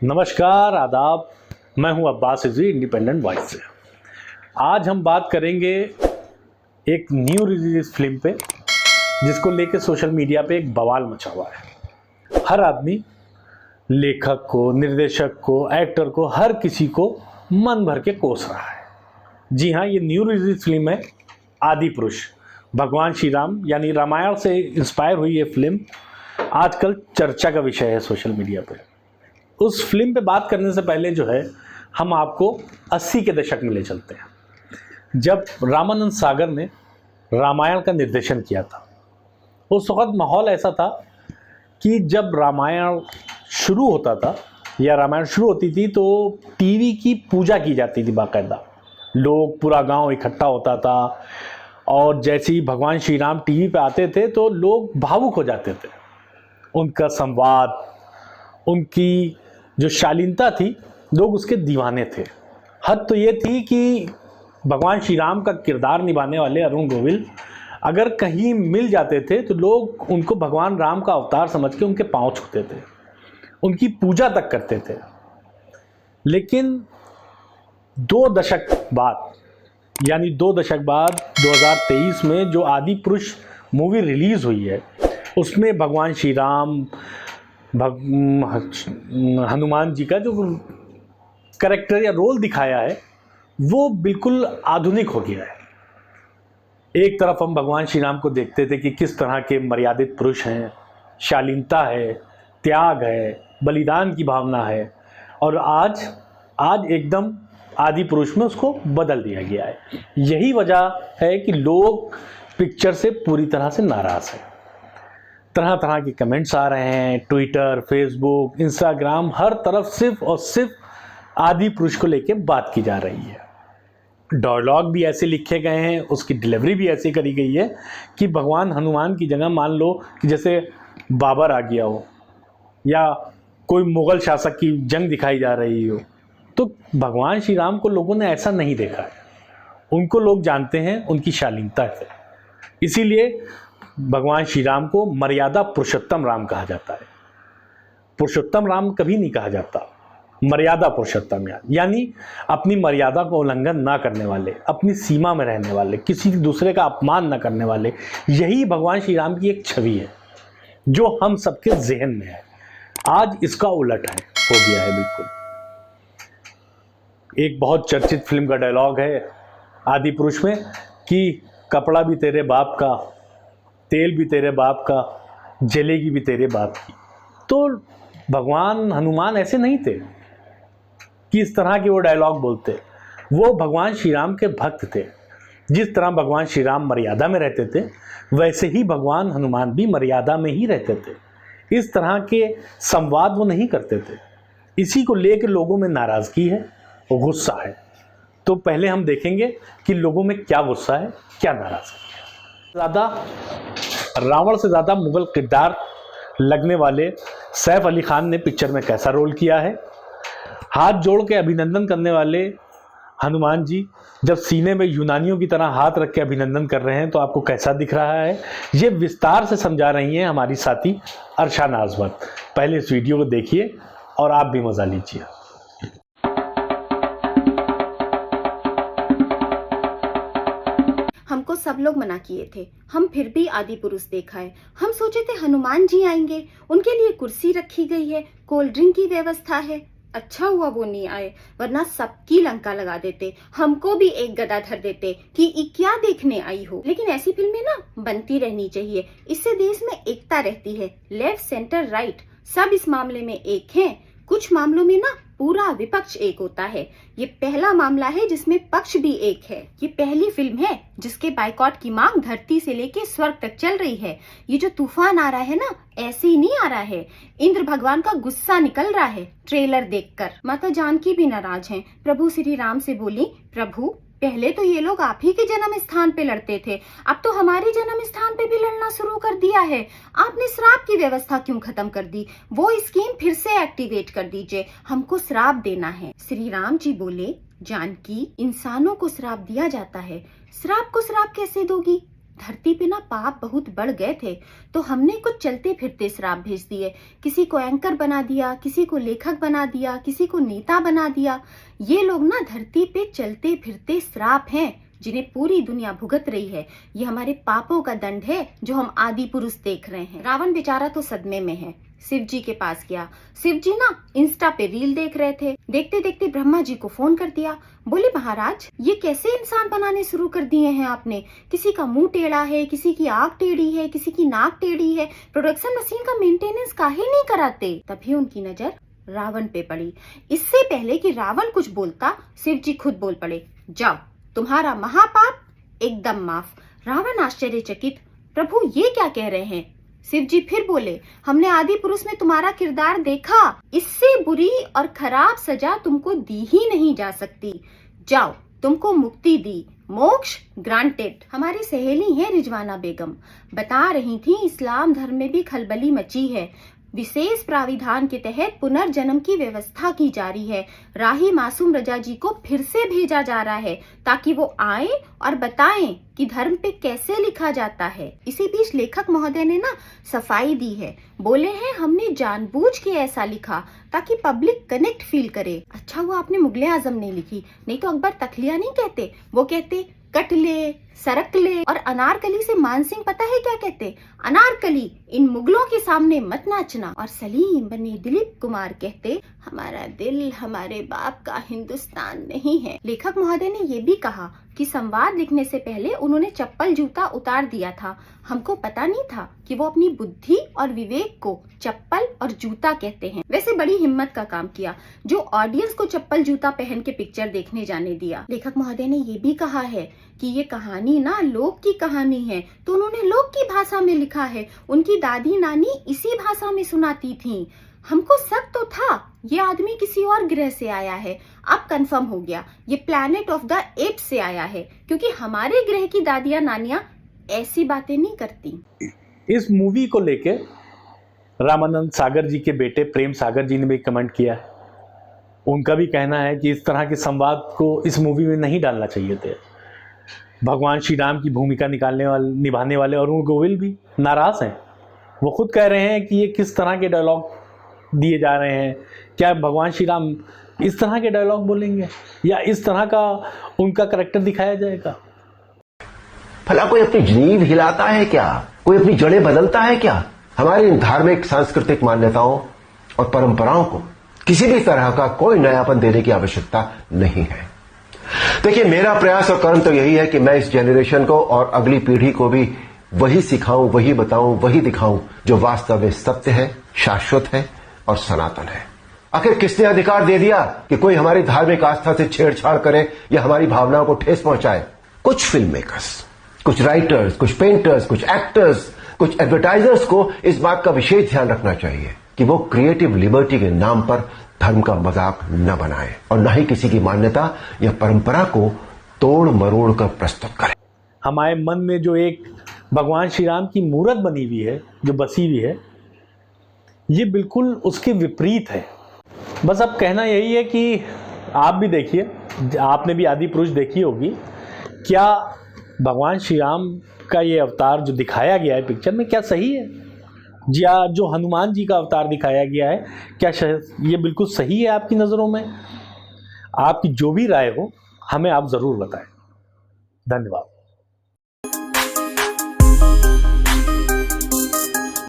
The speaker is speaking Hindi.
नमस्कार, आदाब। मैं हूं अब्बास रिजवी, इंडिपेंडेंट वॉइस से। आज हम बात करेंगे एक न्यू रिलीज फिल्म पे, जिसको लेके सोशल मीडिया पे एक बवाल मचा हुआ है। हर आदमी लेखक को, निर्देशक को, एक्टर को, हर किसी को मन भर के कोस रहा है। जी हाँ, ये न्यू रिलीज फिल्म है आदि पुरुष। भगवान श्री राम यानी रामायण से इंस्पायर हुई ये फिल्म आजकल चर्चा का विषय है सोशल मीडिया पे। उस फिल्म पे बात करने से पहले जो है, हम आपको 80 के दशक में ले चलते हैं, जब रामानंद सागर ने रामायण का निर्देशन किया था। उस वक्त माहौल ऐसा था कि जब रामायण शुरू होता था या रामायण शुरू होती थी तो टीवी की पूजा की जाती थी बाकायदा। लोग, पूरा गांव इकट्ठा होता था और जैसे ही भगवान श्री राम टीवी पे आते थे तो लोग भावुक हो जाते थे। उनका संवाद, उनकी जो शालीनता थी, लोग उसके दीवाने थे। हद तो ये थी कि भगवान श्री राम का किरदार निभाने वाले अरुण गोविल अगर कहीं मिल जाते थे तो लोग उनको भगवान राम का अवतार समझ के उनके पांव छूते थे, उनकी पूजा तक करते थे। लेकिन 2 दशक बाद, यानी 2 दशक बाद 2023 में जो आदि पुरुष मूवी रिलीज़ हुई है, उसमें भगवान श्री राम, हनुमान जी का जो कैरेक्टर या रोल दिखाया है वो बिल्कुल आधुनिक हो गया है। एक तरफ हम भगवान श्री राम को देखते थे कि किस तरह के मर्यादित पुरुष हैं, शालीनता है, त्याग है, बलिदान की भावना है, और आज एकदम आदि पुरुष में उसको बदल दिया गया है। यही वजह है कि लोग पिक्चर से पूरी तरह से नाराज़ हैं। तरह तरह के कमेंट्स आ रहे हैं, ट्विटर, फेसबुक, इंस्टाग्राम, हर तरफ सिर्फ और सिर्फ आदि पुरुष को लेके बात की जा रही है। डायलॉग भी ऐसे लिखे गए हैं, उसकी डिलीवरी भी ऐसी करी गई है कि भगवान हनुमान की जगह मान लो कि जैसे बाबर आ गया हो या कोई मुग़ल शासक की जंग दिखाई जा रही हो। तो भगवान श्री राम को लोगों ने ऐसा नहीं देखा है। उनको लोग जानते हैं उनकी शालीनता से, इसीलिए भगवान श्री राम को मर्यादा पुरुषोत्तम राम कहा जाता है। पुरुषोत्तम राम कभी नहीं कहा जाता, मर्यादा पुरुषोत्तम, यानी अपनी मर्यादा को उल्लंघन ना करने वाले, अपनी सीमा में रहने वाले, किसी दूसरे का अपमान ना करने वाले। यही भगवान श्री राम की एक छवि है जो हम सबके जहन में है। आज इसका उलट हो गया है बिल्कुल। एक बहुत चर्चित फिल्म का डायलॉग है आदि पुरुष में कि कपड़ा भी तेरे बाप का, तेल भी तेरे बाप का, जलेगी भी तेरे बाप की। तो भगवान हनुमान ऐसे नहीं थे कि इस तरह के वो डायलॉग बोलते। वो भगवान श्री राम के भक्त थे। जिस तरह भगवान श्री राम मर्यादा में रहते थे, वैसे ही भगवान हनुमान भी मर्यादा में ही रहते थे। इस तरह के संवाद वो नहीं करते थे। इसी को लेकर लोगों में नाराज़गी है और गुस्सा है। तो पहले हम देखेंगे कि लोगों में क्या गुस्सा है, क्या नाराज़गी है। ज़्यादा रावण से ज़्यादा मुगल किरदार लगने वाले सैफ अली खान ने पिक्चर में कैसा रोल किया है। हाथ जोड़ के अभिनंदन करने वाले हनुमान जी जब सीने में यूनानियों की तरह हाथ रख के अभिनंदन कर रहे हैं तो आपको कैसा दिख रहा है, ये विस्तार से समझा रही हैं हमारी साथी अर्शा नाजमत। पहले इस वीडियो को देखिए और आप भी मज़ा लीजिए। हमको सब लोग मना किए थे, हम फिर भी आदि पुरुष देखा है। हम सोचे थे हनुमान जी आएंगे, उनके लिए कुर्सी रखी गई है, कोल्ड ड्रिंक की व्यवस्था है। अच्छा हुआ वो नहीं आए, वरना सबकी लंका लगा देते, हमको भी एक गदा धर देते कि ये क्या देखने आई हो। लेकिन ऐसी फिल्में ना बनती रहनी चाहिए, इससे देश में एकता रहती है। लेफ्ट, सेंटर, राइट सब इस मामले में एक हैं। कुछ मामलों में ना पूरा विपक्ष एक होता है। ये पहला मामला है जिसमें पक्ष भी एक है। ये पहली फिल्म है जिसके बाइकॉट की मांग धरती से लेके स्वर्ग तक चल रही है। ये जो तूफान आ रहा है ना, ऐसे ही नहीं आ रहा है। इंद्र भगवान का गुस्सा निकल रहा है ट्रेलर देखकर। माता जानकी भी नाराज हैं। प्रभु श्री राम से बोली, प्रभु पहले तो ये लोग आप ही के जन्म स्थान पे लड़ते थे, अब तो हमारे जन्म स्थान पे भी लड़ना शुरू कर दिया है। आपने श्राप की व्यवस्था क्यों खत्म कर दी? वो स्कीम फिर से एक्टिवेट कर दीजिए, हमको श्राप देना है। श्री राम जी बोले, जानकी इंसानों को श्राप दिया जाता है, श्राप को श्राप कैसे दोगी? धरती पे ना पाप बहुत बढ़ गए थे, तो हमने कुछ चलते फिरते श्राप भेज दिए। किसी को एंकर बना दिया, किसी को लेखक बना दिया, किसी को नेता बना दिया। ये लोग ना धरती पे चलते फिरते श्राप हैं जिन्हें पूरी दुनिया भुगत रही है। ये हमारे पापों का दंड है जो हम आदि पुरुष देख रहे हैं। रावण बेचारा तो सदमे में है, शिव जी के पास गया। शिव जी ना इंस्टा पे रील देख रहे थे। देखते देखते ब्रह्मा जी को फोन कर दिया। बोले महाराज, ये कैसे इंसान बनाने शुरू कर दिए हैं आपने? किसी का मुंह टेढ़ा है, किसी की आंख टेढ़ी है, किसी की नाक टेढ़ी है। प्रोडक्शन मशीन का मेंटेनेंस काहे नहीं कराते? तभी उनकी नजर रावण पे पड़ी। इससे पहले कि रावण कुछ बोलता, शिव जी खुद बोल पड़े, जाओ, तुम्हारा महापाप एकदम माफ। रावण आश्चर्यचकित, प्रभु ये क्या कह रहे हैं? शिव जी फिर बोले, हमने आदि पुरुष में तुम्हारा किरदार देखा। इससे बुरी और खराब सजा तुमको दी ही नहीं जा सकती। जाओ, तुमको मुक्ति दी, मोक्ष ग्रांटेड। हमारी सहेली है रिजवाना बेगम, बता रही थी इस्लाम धर्म में भी खलबली मची है। विशेष प्राविधान के तहत पुनर्जन्म की व्यवस्था की जा रही है। राही मासूम रजा जी को फिर से भेजा जा रहा है ताकि वो आए और बताएं कि धर्म पे कैसे लिखा जाता है। इसी बीच लेखक महोदय ने ना सफाई दी है। बोले हैं हमने जानबूझ के ऐसा लिखा ताकि पब्लिक कनेक्ट फील करे। अच्छा हुआ आपने मुगले आजम नहीं लिखी, नहीं तो अकबर तखलिया नहीं कहते, वो कहते कटले, सरकले। और अनारकली से मानसिंह पता है क्या कहते? अनारकली, इन मुगलों के सामने मत नाचना। और सलीम बने दिलीप कुमार कहते, हमारा दिल हमारे बाप का हिंदुस्तान नहीं है। लेखक महोदय ने ये भी कहा कि संवाद लिखने से पहले उन्होंने चप्पल जूता उतार दिया था। हमको पता नहीं था कि वो अपनी बुद्धि और विवेक को चप्पल और जूता कहते हैं। वैसे बड़ी हिम्मत का काम किया जो ऑडियंस को चप्पल जूता पहन के पिक्चर देखने जाने दिया। लेखक महोदय ने ये भी कहा है कि ये कहानी ना लोक की कहानी है, तो उन्होंने लोक की भाषा में लिखा है। उनकी दादी नानी इसी भाषा में सुनाती थी। हमको शक तो था ये आदमी किसी और ग्रह से आया है, अब कंफर्म हो गया ये प्लैनेट ऑफ द एप्स से आया है, क्योंकि हमारे ग्रह की दादियां नानियां ऐसी बातें नहीं करती। इस मूवी को लेके रामानंद सागर जी के बेटे प्रेम सागर जी ने भी कमेंट किया है। उनका भी कहना है कि इस तरह के संवाद को इस मूवी में नहीं डालना चाहिए थे। भगवान श्री राम की भूमिका निभाने वाले अरुण गोविल भी नाराज हैं। वो खुद कह रहे हैं कि ये किस तरह के डायलॉग दिए जा रहे हैं। क्या भगवान श्री राम इस तरह के डायलॉग बोलेंगे या इस तरह का उनका करैक्टर दिखाया जाएगा? भला कोई अपनी नींव हिलाता है क्या? कोई अपनी जड़ें बदलता है क्या? हमारी इन धार्मिक सांस्कृतिक मान्यताओं और परंपराओं को किसी भी तरह का कोई नयापन देने की आवश्यकता नहीं है। देखिए, मेरा प्रयास और कर्म तो यही है कि मैं इस जनरेशन को और अगली पीढ़ी को भी वही सिखाऊं, वही बताऊं, वही दिखाऊं जो वास्तव में सत्य है, शाश्वत है और सनातन है। आखिर किसने अधिकार दे दिया कि कोई हमारी धार्मिक आस्था से छेड़छाड़ करे या हमारी भावनाओं को ठेस पहुंचाए? कुछ फिल्म मेकर्स, कुछ राइटर्स, कुछ पेंटर्स, कुछ एक्टर्स, कुछ एडवर्टाइजर्स को इस बात का विशेष ध्यान रखना चाहिए कि वो क्रिएटिव लिबर्टी के नाम पर धर्म का मजाक न बनाए और न ही किसी की मान्यता या परंपरा को तोड़ मरोड़ कर प्रस्तुत करें। हमारे मन में जो एक भगवान श्री राम की मूर्त बनी हुई है, जो बसी हुई है, ये बिल्कुल उसके विपरीत है। बस अब कहना यही है कि आप भी देखिए, आपने भी आदि पुरुष देखी होगी, क्या भगवान श्री राम का ये अवतार जो दिखाया गया है पिक्चर में क्या सही है? या जो हनुमान जी का अवतार दिखाया गया है क्या ये बिल्कुल सही है आपकी नज़रों में? आपकी जो भी राय हो हमें आप ज़रूर बताएं। धन्यवाद।